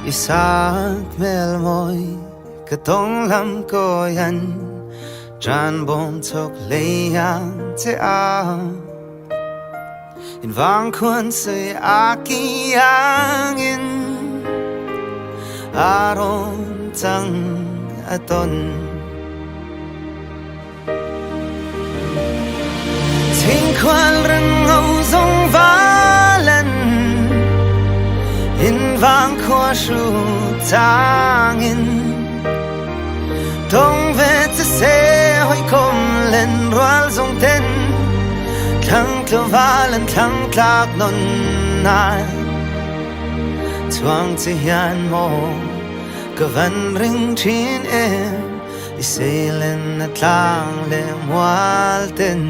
Isak mel moi katong lam ko yan Tran bom tok leyang te a In vang kun se aki angin Aron tang aton Ting quan rừng ngâu dông valen In vang khoa shu tangin Dong ve te se hoi kom len roal dong ten Thang klo valen thang klak non nai Tuang te hian mo Gavan ring chin em I se len at lang le mual ten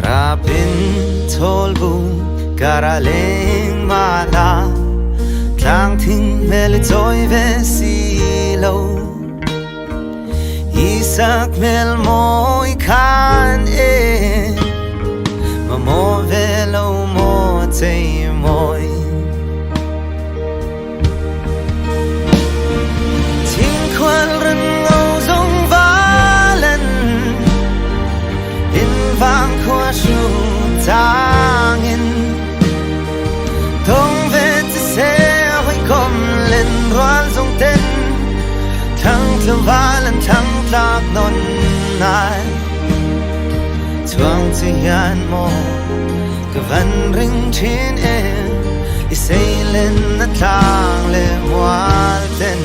Rapin tolbu karaling mala Tlang ting meli toy ve silo Isak mel moi kan e Mamo velo mo te moi Ting quan ren ngâu dong valen In vang khoa shu tangin Dong ve te se hoi kom len roal dong ten Thang klo valen thang klak non nai Tuang te hian mo Gavan ring chin em I se len na tlang le mual ten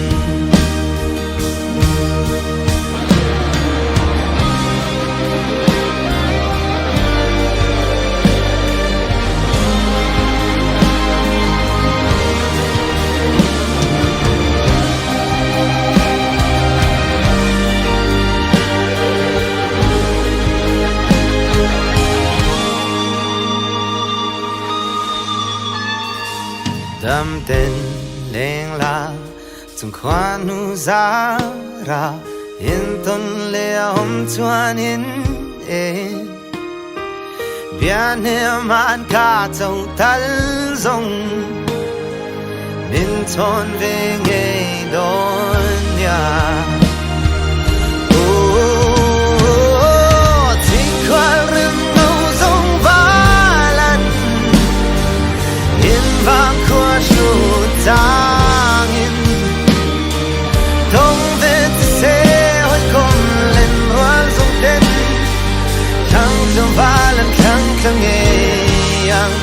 Dam ten leng la Tung khoan nu za ra In ton le om chuan in e Bian he man ka tau tal zong Min ton ve nge don ya Ting khoan rin ngâu zong valan In vang khoa shu tangin Dong ve te se hoi kom len roal dong ten Thang klo valen thang klo nge yang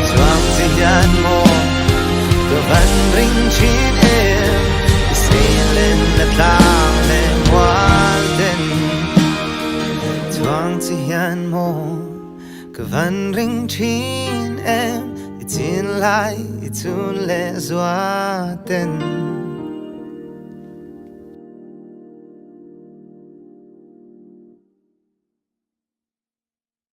Tuang te hian mo Gavan ring chin em I se len na tlang le mual ten Tuang te hian mo Gavan ring chin em I tin lai I tun le zua ten